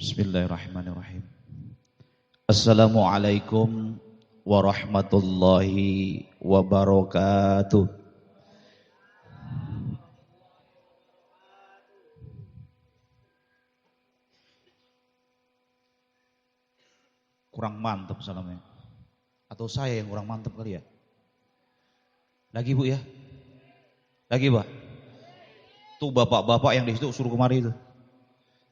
Bismillahirrahmanirrahim. Assalamualaikum warahmatullahi wabarakatuh. Kurang mantap salamnya. Atau saya yang kurang mantap kali ya? Lagi Bu ya? Lagi Pak? Tuh bapak-bapak yang di situ suruh kemari itu.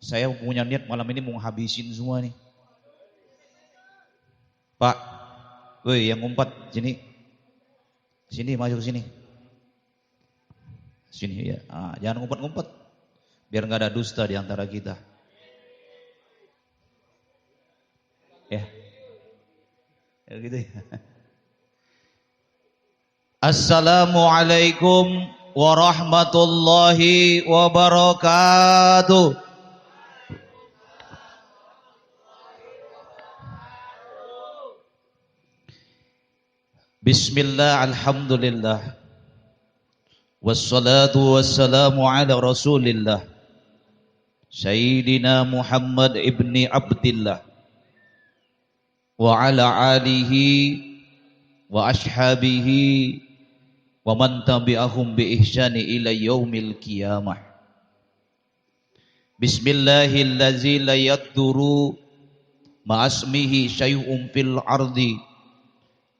Saya punya niat malam ini mau habisin semua nih. Pak, woi yang ngumpet sini. Sini masuk sini. Sini ya. Jangan ngumpet-ngumpet. Biar nggak ada dusta di antara kita. Ya. Ya gitu ya. Assalamualaikum warahmatullahi wabarakatuh. Bismillah, alhamdulillah. Wassalatu wassalamu ala rasulillah Sayyidina Muhammad ibni Abdillah wa ala alihi wa ashabihi wa man tabi'ahum bi ihsani ila yaumil qiyamah. Bismillahillazi la yaduru ma'asmihi syai'un fil ardi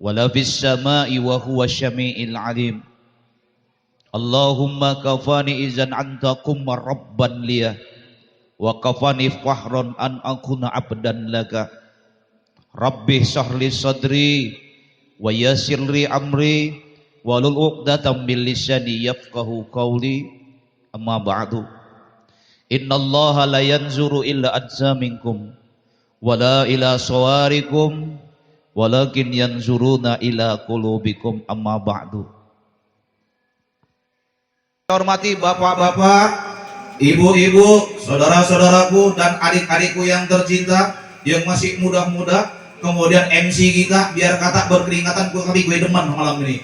wala fis sama'i wa huwa syami'il alim. Allahumma kafani izan anta kumma rabban liya wa kafani fahran an akuna abdan laka. Rabbi sahli sadri wa yassirli amri walul uqdatam min lisani yafqahu qawli. Amma ba'du. Innallaha la yanzuru illa ajsaminkum wala ila sawarikum walakin yanzuruna ila qulubikum. Amma ba'du. Hormati bapak-bapak, ibu-ibu, saudara-saudaraku dan adik-adikku yang tercinta yang masih muda-muda, kemudian MC kita biar kata berkeringatan, tapi gue demen malam ini.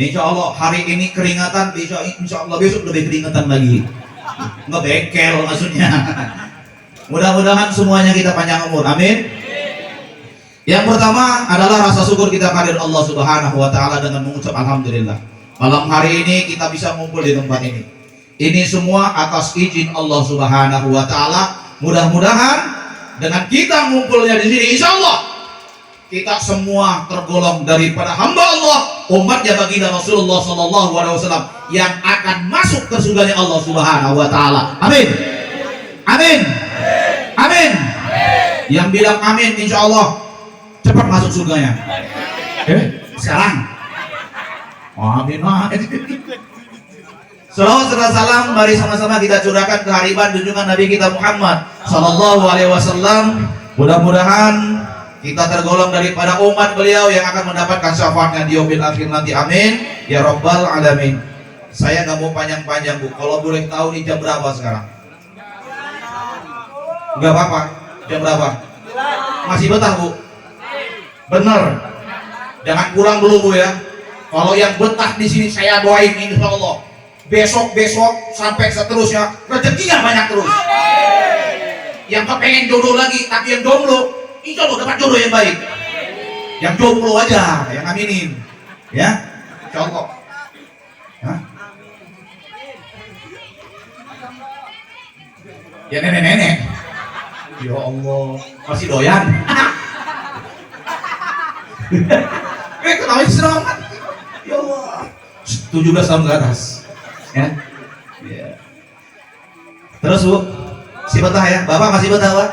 Insya Allah hari ini keringatan, insya Allah besok lebih keringatan lagi. Ngebengkel maksudnya. Mudah-mudahan semuanya kita panjang umur, amin. Yang pertama adalah rasa syukur kita kepada Allah Subhanahu wa taala dengan mengucap alhamdulillah. Malam hari ini kita bisa ngumpul di tempat ini. Ini semua atas izin Allah Subhanahu wa taala. Mudah-mudahan dengan kita ngumpulnya di sini insyaallah kita semua tergolong daripada hamba Allah, umatnya baginda Rasulullah sallallahu alaihi wasallam yang akan masuk ke surganya Allah Subhanahu wa taala. Amin. Amin. Amin. Yang bilang amin insyaallah cepat masuk surganya. Sekarang. Amin. Salawat serta salam mari sama-sama kita curahkan ke hariban junjungan Nabi kita Muhammad sallallahu alaihi wasallam. Mudah-mudahan kita tergolong daripada umat beliau yang akan mendapatkan syafaatnya di yaumil akhir nanti. Amin ya rabbal alamin. Saya nggak mau panjang-panjang Bu. Kalau boleh tahu nih jam berapa sekarang? Enggak apa-apa. Jam berapa? Masih betah Bu? Bener. Jangan pulang dulu Bu ya. Kalau yang betah di sini saya doain insya Allah besok sampai seterusnya rezekinya banyak terus. Yang kepengen jodoh lagi tapi yang jomblo insya Allah dapat jodoh yang baik. Yang jomblo aja yang aminin ya insya Allah. Hah? Ya nenek-nenek ya Allah masih doyan. Kenapa serem? Ya Allah 17 tahun ke atas ya. Yeah. Terus Bu si betah ya, Bapak masih betah Pak?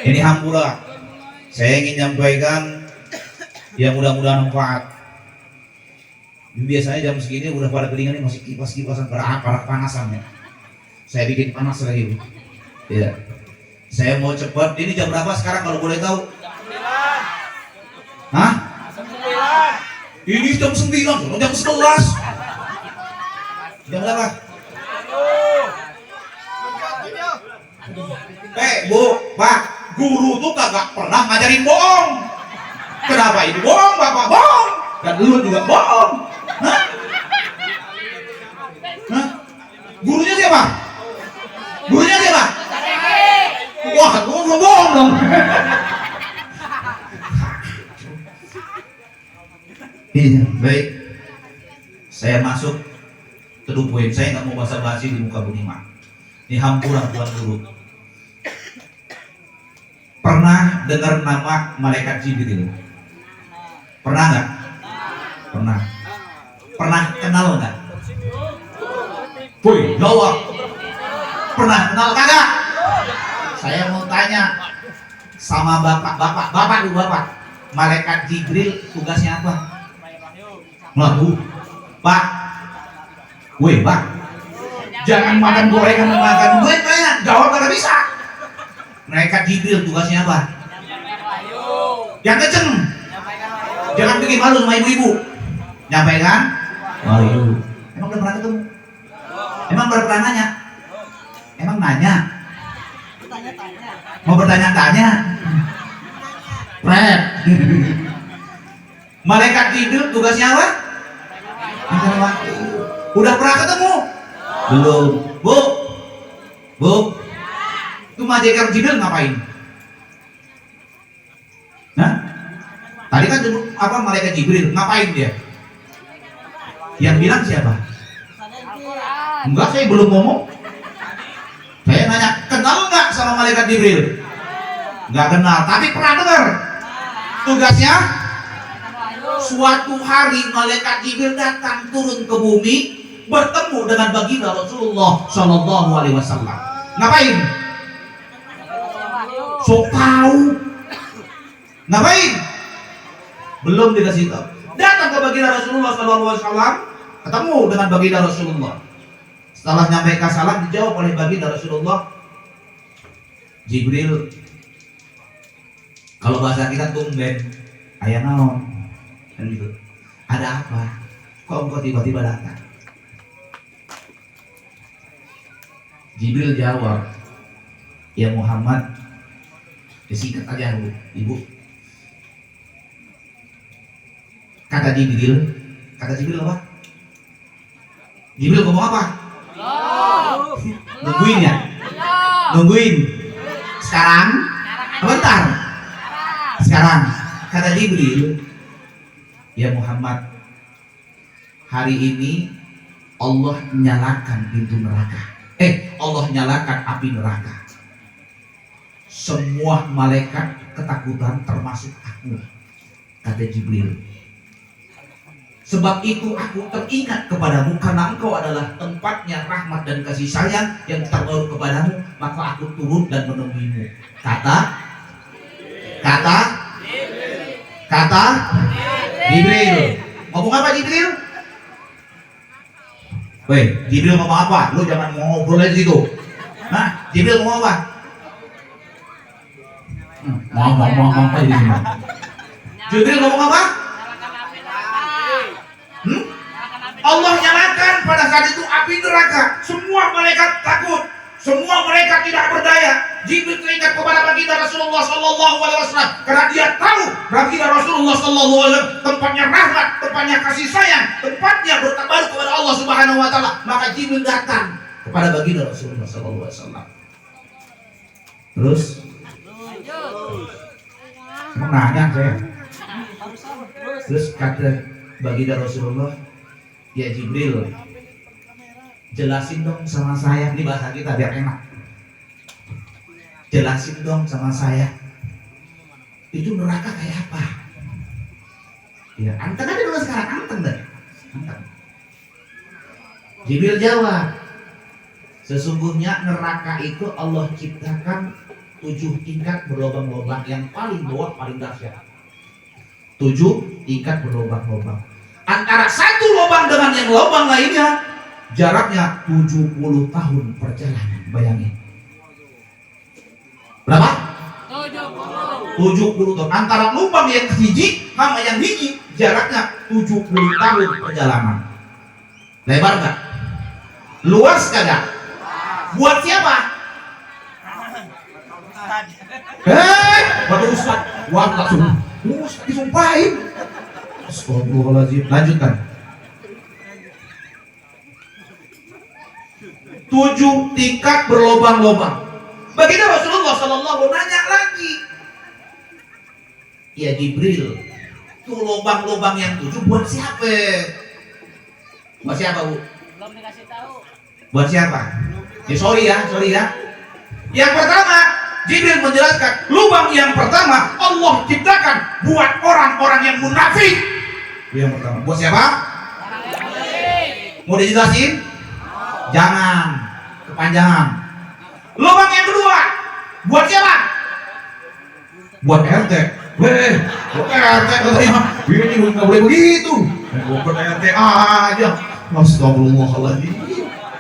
Ini hampura saya ingin nyampaikan ya mudah-mudahan manfaat. Biasanya jam segini udah pada kelingan masih kipas-kipasan panasan ya. Saya bikin panas lagi Bu ya. Saya mau cepat, ini jam berapa sekarang kalau boleh tahu? Hah? Ini jam 9, jam 11. Jam berapa? Bu, Pak, guru tuh kagak pernah ngajarin bohong. Kenapa ini bohong, Bapak bohong? Dan lu juga bohong. Hah? Hah? Gurunya siapa? Gurunya siapa? Wah, ngomong dong. Iya, baik. Saya masuk teduh poin. Saya nggak mau basa-basi di muka Bunima. Ini hampura Tuan Guru. Pernah dengar nama malaikat Jibril? Pernah nggak? Pernah. Pernah kenal nggak? Woi, jawab. Pernah kenal kagak? Saya mau tanya sama bapak, malaikat Jibril tugasnya apa? Ngelaku. Pak. Woi, Pak. Jangan makan gorengan makan duit kayaknya. Jawab kagak bisa. Malaikat Jibril tugasnya apa? Yang kenceng. Jangan bikin malu sama ibu-ibu. Nyampaikan wahyu. Emang udah pernah ketemu? Emang pernah nanya? Emang nanya? Mau bertanya-tanya? Fred. Malaikat Jibril tugasnya apa? Udah pernah ketemu? Belum. Bu. Itu malaikat Jibril ngapain? Hah? Tadi kan apa malaikat Jibril ngapain dia? Yang bilang siapa? Enggak, saya belum ngomong. Saya nanya, kenal nggak sama malaikat Jibril? Nggak kenal, tapi pernah dengar. Tugasnya suatu hari malaikat Jibril datang turun ke bumi bertemu dengan baginda Rasulullah Shallallahu Alaihi Wasallam. Ngapain? Sok tahu. Ngapain? Belum dikasih tahu. Datang ke baginda Rasulullah Shallallahu Alaihi Wasallam, ketemu dengan baginda Rasulullah. Setelah nyampaikan salam dijawab oleh baginda Rasulullah. Jibril, kalau bahasa kita tumben, ayah naon, kan gitu. Ada apa? Kok engkau tiba-tiba datang? Jibril jawab, ya Muhammad, disingkat aja ibu. Kata Jibril apa? Jibril ngomong apa? Nungguin ya? Nungguin. Sekarang? Bentar. Sekarang kata Jibril, ya Muhammad, hari ini Allah nyalakan pintu neraka. Allah nyalakan api neraka. Semua malaikat ketakutan termasuk aku, kata Jibril. Sebab itu aku teringat kepadamu karena engkau adalah tempatnya rahmat dan kasih sayang yang terbaru kepadamu, maka aku turun dan menemuimu. Kata Jibril. Ngomong apa Jibril? Woi, Jibril ngomong apa? Lu jangan ngobrol aja situ. Nah, Jibril ngomong apa? Ngomong apa ini? Jibril ngomong apa? Allah nyalakan pada saat itu api neraka. Semua malaikat takut, semua malaikat tidak berdaya. Jibril teringat kepada baginda Rasulullah Sallallahu Alaihi Wasallam karena dia tahu baginda Rasulullah Sallallahu Alaihi Wasallam tempatnya rahmat, tempatnya kasih sayang, tempatnya bertabaruk kepada Allah Subhanahu Wa Taala. Maka Jibril datang kepada baginda Rasulullah Sallallahu Alaihi Wasallam. Terus, nanya saya. Terus kata baginda Rasulullah, ya Jibril, jelasin dong sama saya, ini bahasa kita biar enak. Jelasin dong sama saya, itu neraka kayak apa? Ya, anteng aja dulu sekarang, anteng deh. Anteng. Jibril jawab, sesungguhnya neraka itu Allah ciptakan 7 tingkat berlobang-lobang, yang paling bawah paling dahsyat. 7 tingkat berlobang-lobang. Antara satu lubang dengan yang lubang lainnya jaraknya 70 tahun perjalanan. Bayangin. Berapa? 70 tahun. Antara lubang yang hiji sama yang hiji jaraknya 70 tahun perjalanan. Lebar gak? Luas kagak? Buat siapa? Buat Ustaz. Wah, langsung Ustaz disumpahin. Astagfirullahaladzim. Lanjutkan. 7 tingkat berlobang-lobang. Baginda Rasulullah Rasulullah sallallahu nanya lagi. Ya Jibril, tuh lubang-lubang yang 7 buat siapa? Buat siapa, Bu? Belum dikasih tahu. Buat siapa? Ya sorry ya. Yang pertama, Jibril menjelaskan, lubang yang pertama Allah ciptakan buat orang-orang yang munafik. Yang pertama, buat siapa? Mau dijelasin? Jangan kepanjangan. Lubang yang kedua, buat siapa? Buat RT. Buat RT terima. Ini nggak boleh begitu. Buat RT aja. Astagfirullahaladzim.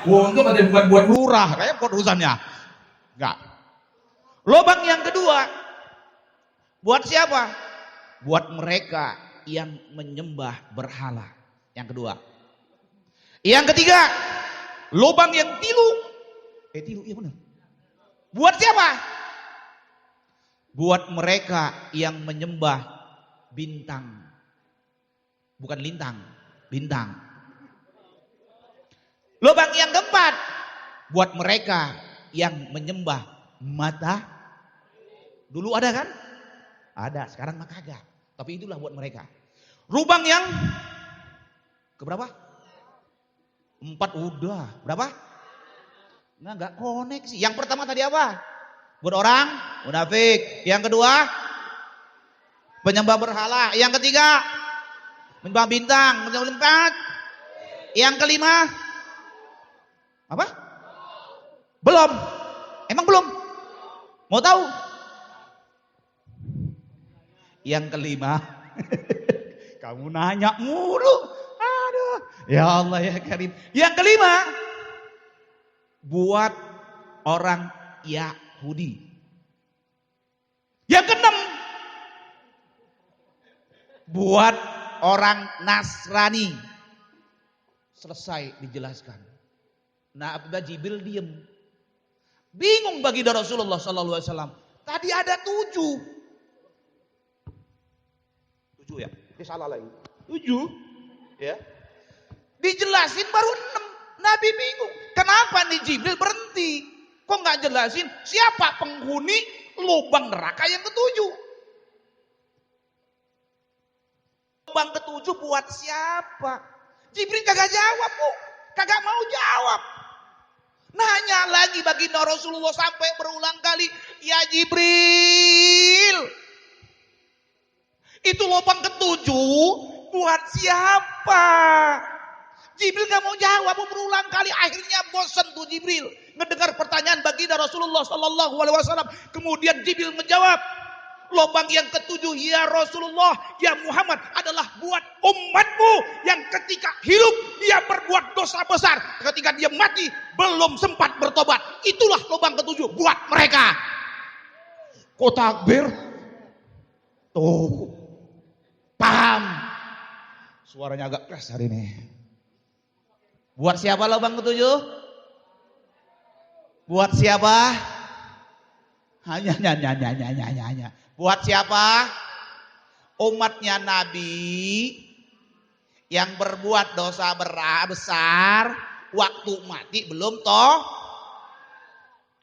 Untuk ada bukan buat lurah, kayak urusannya. Enggak. Lubang yang kedua, buat siapa? Buat mereka yang menyembah berhala. Yang kedua. Yang ketiga, lubang yang tilu. Tilu, iya benar. Buat siapa? Buat mereka yang menyembah bintang. Bukan lintang, bintang. Lubang yang keempat, buat mereka yang menyembah mata. Dulu ada kan? Ada, sekarang mah kagak. Tapi itulah buat mereka. Lubang yang keberapa? 4 udah. Berapa? Enggak koneksi. Yang pertama tadi apa? Buat orang munafik. Yang kedua, penyembah berhala. Yang ketiga, menyembah bintang. Yang keempat, yang kelima, apa? Belum. Emang belum? Mau tahu? Yang kelima, kamu nanya mulu. Aduh, ya Allah ya Karim. Yang kelima, buat orang Yahudi. Yang keenam, buat orang Nasrani. Selesai dijelaskan. Nah, Abdullah Jibril diem. Bingung bagi Rasulullah sallallahu alaihi wasallam. Tadi ada 7. 7 ya? Ini salah lagi. 7 ya. Dijelasin baru 6. Nabi bingung. Kenapa nih Jibril berhenti? Kok nggak jelasin siapa penghuni lubang neraka yang ke-7? Lubang ke-7 buat siapa? Jibril kagak jawab, Bu. Kagak mau jawab. Nanya lagi baginda Rasulullah sampai berulang kali, ya Jibril, itu lubang ke-7 buat siapa? Jibril gak mau jawab, berulang kali. Akhirnya bosan tuh Jibril ngedengar pertanyaan baginda Rasulullah sallallahu alaihi wasallam. Kemudian Jibril menjawab, lubang yang ke-7 ya Rasulullah, ya Muhammad, adalah buat umatmu yang ketika hidup dia berbuat dosa besar, ketika dia mati belum sempat bertobat. Itulah lubang ke-7 buat mereka. Kok takbir? Tuh, paham? Suaranya agak keras hari ini. Buat siapa lubang ke-7? Buat siapa? Hanya. Buat siapa? Umatnya Nabi yang berbuat dosa besar, waktu mati belum toh.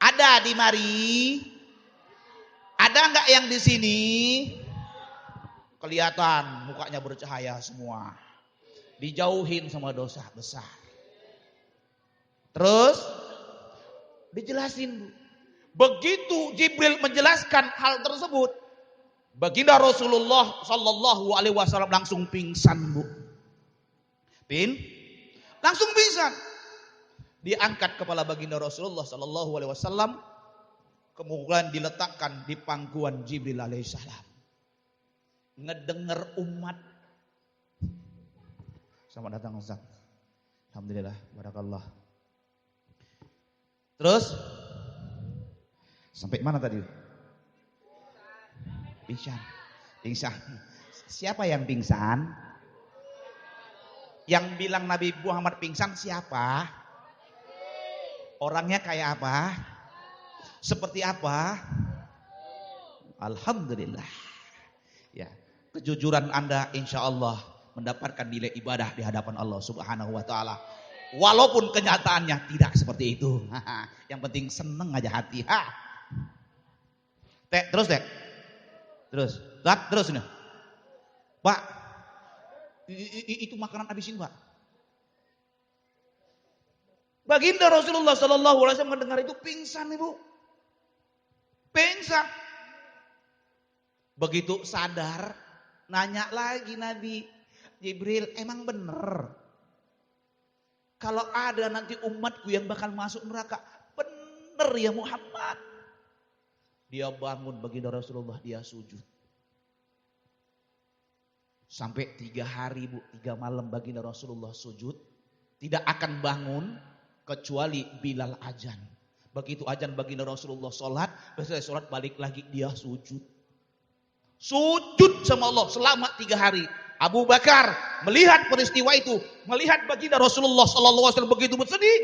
Ada di mari? Ada enggak yang di sini? Kelihatan mukanya bercahaya semua. Dijauhin sama dosa besar. Terus dijelasin, Bu. Begitu Jibril menjelaskan hal tersebut, baginda Rasulullah sallallahu alaihi wasallam langsung pingsan, Bu. Langsung pingsan. Diangkat kepala baginda Rasulullah sallallahu alaihi wasallam, kemudian diletakkan di pangkuan Jibril alaihissalam. Ngedenger umat. Selamat datang Ustaz. Alhamdulillah, barakallah. Terus sampai mana tadi? Pingsan. Siapa yang pingsan? Yang bilang Nabi Muhammad pingsan siapa? Orangnya kayak apa? Seperti apa? Alhamdulillah. Ya, kejujuran Anda insya Allah mendapatkan nilai ibadah di hadapan Allah Subhanahu wa taala. Walaupun kenyataannya tidak seperti itu. Yang penting seneng aja hati. Terus Tek. Terus. Terus ini. Pak. Itu makanan habisin, Pak. Baginda Rasulullah sallallahu alaihi wasallam mendengar itu pingsan, Ibu. Pingsan. Begitu sadar, nanya lagi Nabi Jibril, emang bener kalau ada nanti umatku yang bakal masuk neraka? Bener ya Muhammad. Dia bangun baginda Rasulullah, dia sujud. Sampai 3 hari Bu, 3 malam baginda Rasulullah sujud. Tidak akan bangun kecuali Bilal azan. Begitu azan baginda Rasulullah sholat, selesai sholat balik lagi dia sujud. Sujud sama Allah selama 3 hari. Abu Bakar melihat peristiwa itu, melihat baginda Rasulullah sallallahu alaihi wasallam begitu bersedih,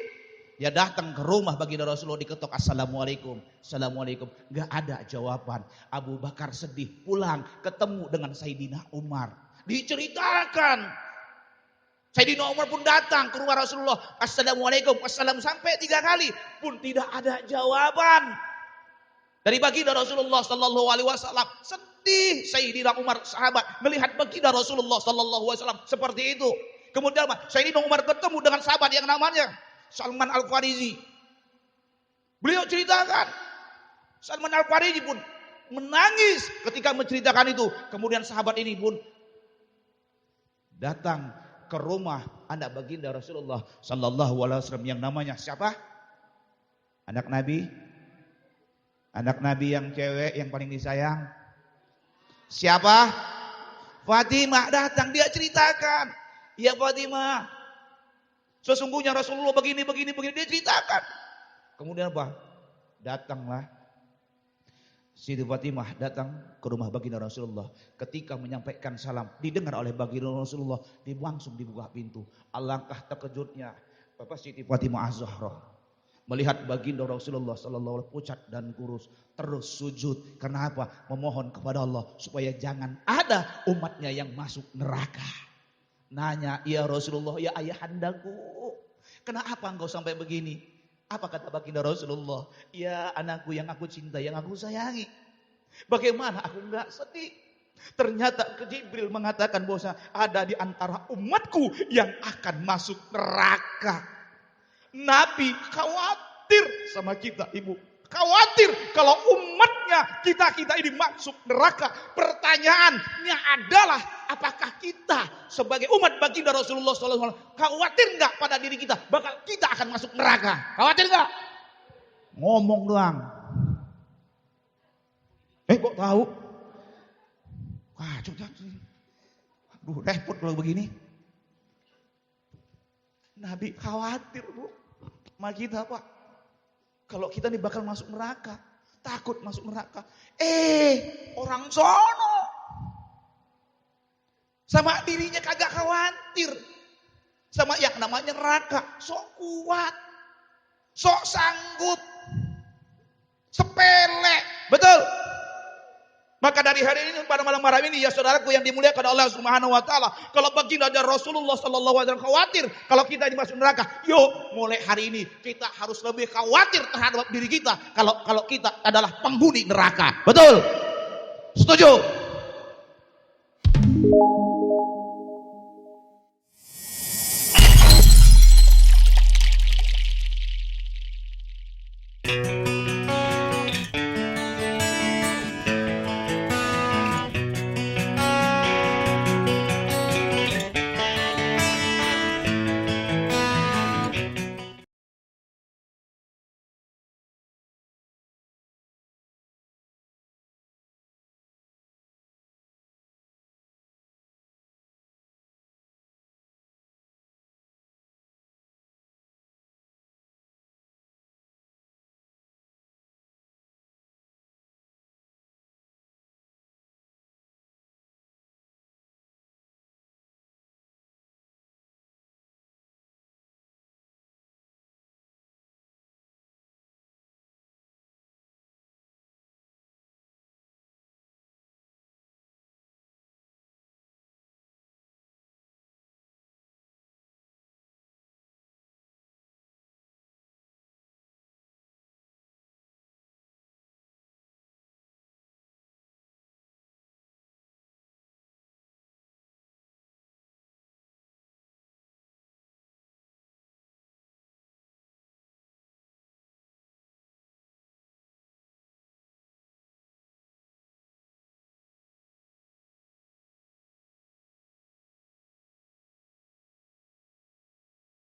dia datang ke rumah baginda Rasulullah, diketok, assalamualaikum, assalamualaikum, nggak ada jawaban. Abu Bakar sedih, pulang ketemu dengan Sayyidina Umar, diceritakan. Sayyidina Umar pun datang ke rumah Rasulullah, assalamualaikum, assalam, sampai 3 kali pun tidak ada jawaban dari baginda Rasulullah sallallahu alaihi wasallam. Sedih Sayyidina Umar, sahabat, melihat baginda Rasulullah sallallahu alaihi wasallam seperti itu. Kemudian Sayyidina Umar ketemu dengan sahabat yang namanya Salman Al-Farisi. Beliau ceritakan, Salman Al-Farisi pun menangis ketika menceritakan itu. Kemudian sahabat ini pun datang ke rumah anak baginda Rasulullah sallallahu alaihi wasallam yang namanya siapa? Anak Nabi. Anak Nabi yang cewek yang paling disayang. Siapa? Fatimah. Datang, dia ceritakan. Ya Fatimah, sesungguhnya Rasulullah begini. Dia ceritakan. Kemudian apa? Datanglah Siti Fatimah datang ke rumah baginda Rasulullah. Ketika menyampaikan salam, didengar oleh baginda Rasulullah, langsung dibuka pintu. Alangkah terkejutnya Bapak Siti Fatimah Az-Zahra melihat baginda Rasulullah sallallahu alaihi wasallam pucat dan kurus, terus sujud. Kenapa? Memohon kepada Allah supaya jangan ada umatnya yang masuk neraka. Nanya, ya Rasulullah, ya ayahandaku, kenapa engkau sampai begini? Apa kata baginda Rasulullah? Ya anakku yang aku cinta, yang aku sayangi. Bagaimana aku enggak sedih? Ternyata Jibril mengatakan bahwa ada di antara umatku yang akan masuk neraka. Nabi khawatir sama kita, Ibu. Khawatir kalau umatnya kita ini masuk neraka. Pertanyaannya adalah, apakah kita sebagai umat baginda Rasulullah SAW khawatir nggak pada diri kita bakal kita akan masuk neraka? Khawatir nggak? Ngomong doang. Kok tahu? Wah, coba. Aduh, repot kalau begini. Nabi khawatir, Bu, sama kita, Pak. Kalau kita nih bakal masuk neraka, takut masuk neraka. Orang sono sama dirinya kagak khawatir sama yang namanya neraka. Sok kuat, sok sanggup, sepele, betul. Maka dari hari ini pada malam ini ya saudaraku yang dimuliakan Allah Subhanahu wa taala, kalau baginda Rasulullah sallallahu alaihi wasallam khawatir kalau kita ini masuk neraka, yuk mulai hari ini kita harus lebih khawatir terhadap diri kita kalau kita adalah penghuni neraka. Betul? Setuju?